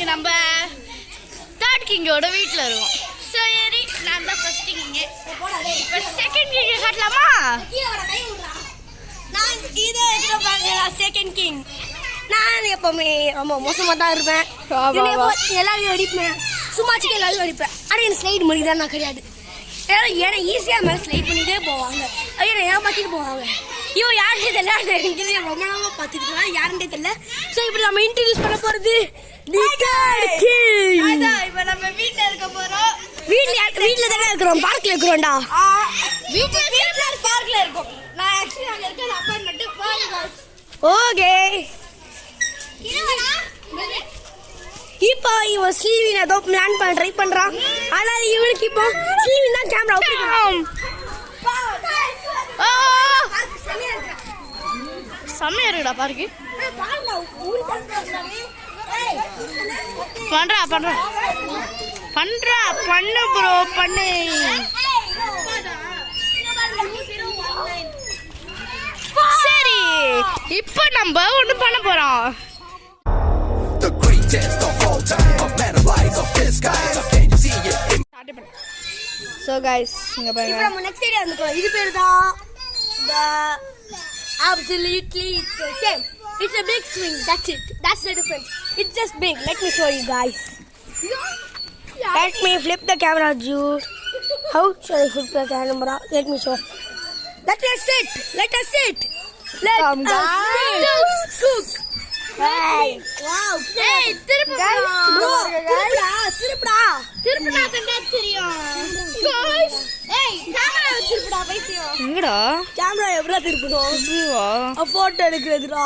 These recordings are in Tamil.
இன்னைக்கு நம்ம தேர்ட் கிங்கோட வீட்டில் இருக்கோம். சரி, நான் தான் ஃபர்ஸ்ட் கிங்கு. இப்போ செகண்ட் கிங்கை காட்டலாமா? நான் இதை பார்க்கலாம். செகண்ட் கிங் நான் எப்பவுமே ரொம்ப மோசமாக தான் இருப்பேன். எல்லாரையும் அடிப்பேன், சும்மாச்சுக்கு எல்லாரையும் அடிப்பேன். ஆனால் எனக்கு ஸ்லைட் பண்ணி தான் நான் கிடையாது. ஏன்னா ஈஸியாக மேலே ஸ்லைட் பண்ணிகிட்டே போவாங்க, என்னை ஏமாற்றிட்டு போவாங்க. இவன் யாருன்னே தெரியல, எங்கே ரொம்ப நாளாக பார்த்துட்டு யாருன்னே தெரியல. ஸோ இப்படி நம்ம இன்ட்ரடியூஸ் பண்ண போகிறது இப்போ நம்ம வீட்டில் இருக்க போகிறோம். வீட்டில் தானே இருக்கிறோம், பார்க்கில் இருக்கிறோம்டா. வீட்டில் பார்க்கில் இருக்கோம். நான் ஆக்சுவலி அங்கே இருக்க அப்பார்ட்மெண்ட்டு பாருங்க. ஓகே, இப்போ இவன் ஸ்லீவின் ஏதோ பிளான் பண்ண ட்ரை பண்றான். ஆனால் இவனுக்கு இப்போ ஸ்லீவின் தான் கேமரா ஓடிக்கிறான். செம்மையா இருக்குடா பாருக்கு. பண்ணு ப்ரோ பண்ணு. சரி, இப்போ நம்ம ஒண்ணு பண்ண போறோம். So guys, இங்க பாருங்க. இப்போ நம்ம நெக்ஸ்ட் ஏரியா வந்துட்டோம். இது பேர் தான் the absolutely it's the same. It's a big swing. That's it. That's the difference. It's just big. Let me show you guys. Let me flip the camera, Jude. How should I flip the camera? Let me show. Let us sit. Let us sit. Let us cook. Hey. Wow. Hey, திருப்புடா. திருப்புடா கண்டா தெரியும். Guys, hey, கேமரா திருப்புடா பைத்தியம். எங்கடா? கேமரா எப்படா திருப்புறோம்? இதுவா? போட்டோ எடுக்கிறதுடா.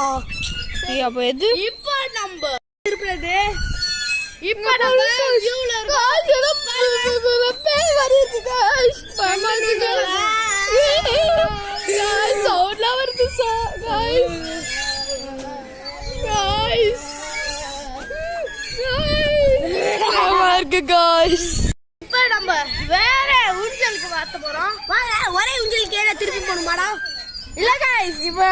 ஏய் அப்ப எது? இப்போ நம்ம திருப்புறது. இப்போ நம்ம வியூல இருக்கோம். பேய் வருது guys. பயமாக்குது. guys சவுண்ட்ல வருது guys. guys, இப்போ நம்ம வேற ஊஞ்சலுக்கு மாத்த போறோம். ஒரே ஊஞ்சலுக்கு ஏற திருப்பி போணுமாடா? இல்ல guys, இப்போ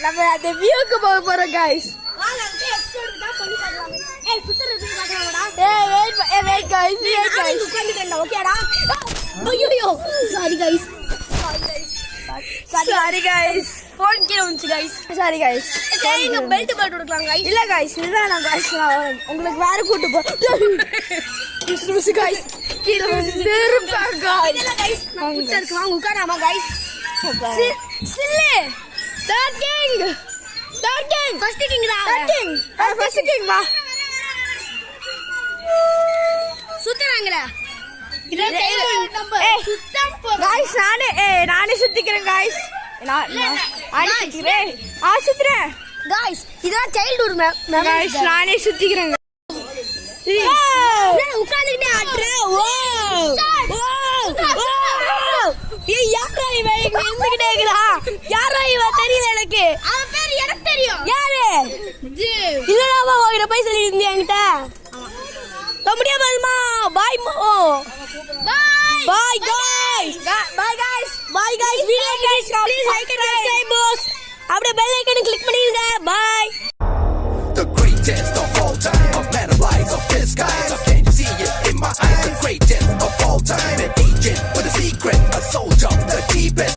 நம்ம அந்த வியூக்கு போக போறோம் guys. வாங்க எக்ஸ்ப்ளோர் தான் பண்ணி பார்க்கலாம். ஏய் சுத்தறது பார்க்கலாம்டா. wait guys, நான் உட்கார்ந்துட்டேன்டா. ஓகேடா? ஐயோ சாரி guys. ஃபோன் கீழ வந்துச்சு guys. Sorry guys. சரி இந்த பெல்ட் போட்டு கொடுக்கலாம் guys. இல்ல guys, இதுதான் நான் guys உங்களுக்கு வேற கூட்டி போறேன். Miss guys. கீழ வந்து இருப்பா guys. இல்ல guys, நான் குட்டருக்கு வாங்க உட்காராமா guys. சில்லு. Third king. First king டா. First king வா. சுத்துறாங்கடா. guys நானே சுத்திக்கிறேன் guys. சுத்துறேன் guys. இதான் சைல்ட்ஹுட் guys. நானே சுத்திக்கிறேன். உட்கார்ந்துட்டே ஆட்றேன். யாரா இவன் இருந்துகிட்டே இருக்கிறான்? யாரா இவன் தெரியல எனக்கு. அவன் பேர் எனக்கு தெரியும். யாரு? இல்லடாமா உன்கிட்ட போய் சொல்லி இருந்தியா என்கிட்ட? தம்பியா பாருமா. பாய் Bye guys. Bye guys. Video guys. Please like and subscribe boss. அப்படியே bell icon click பண்ணிடுங்க. Bye. The greatest of all time, a man alive of this guys. Can you see it in my eyes? The greatest of all time, an agent with a secret, a soldier, the deepest.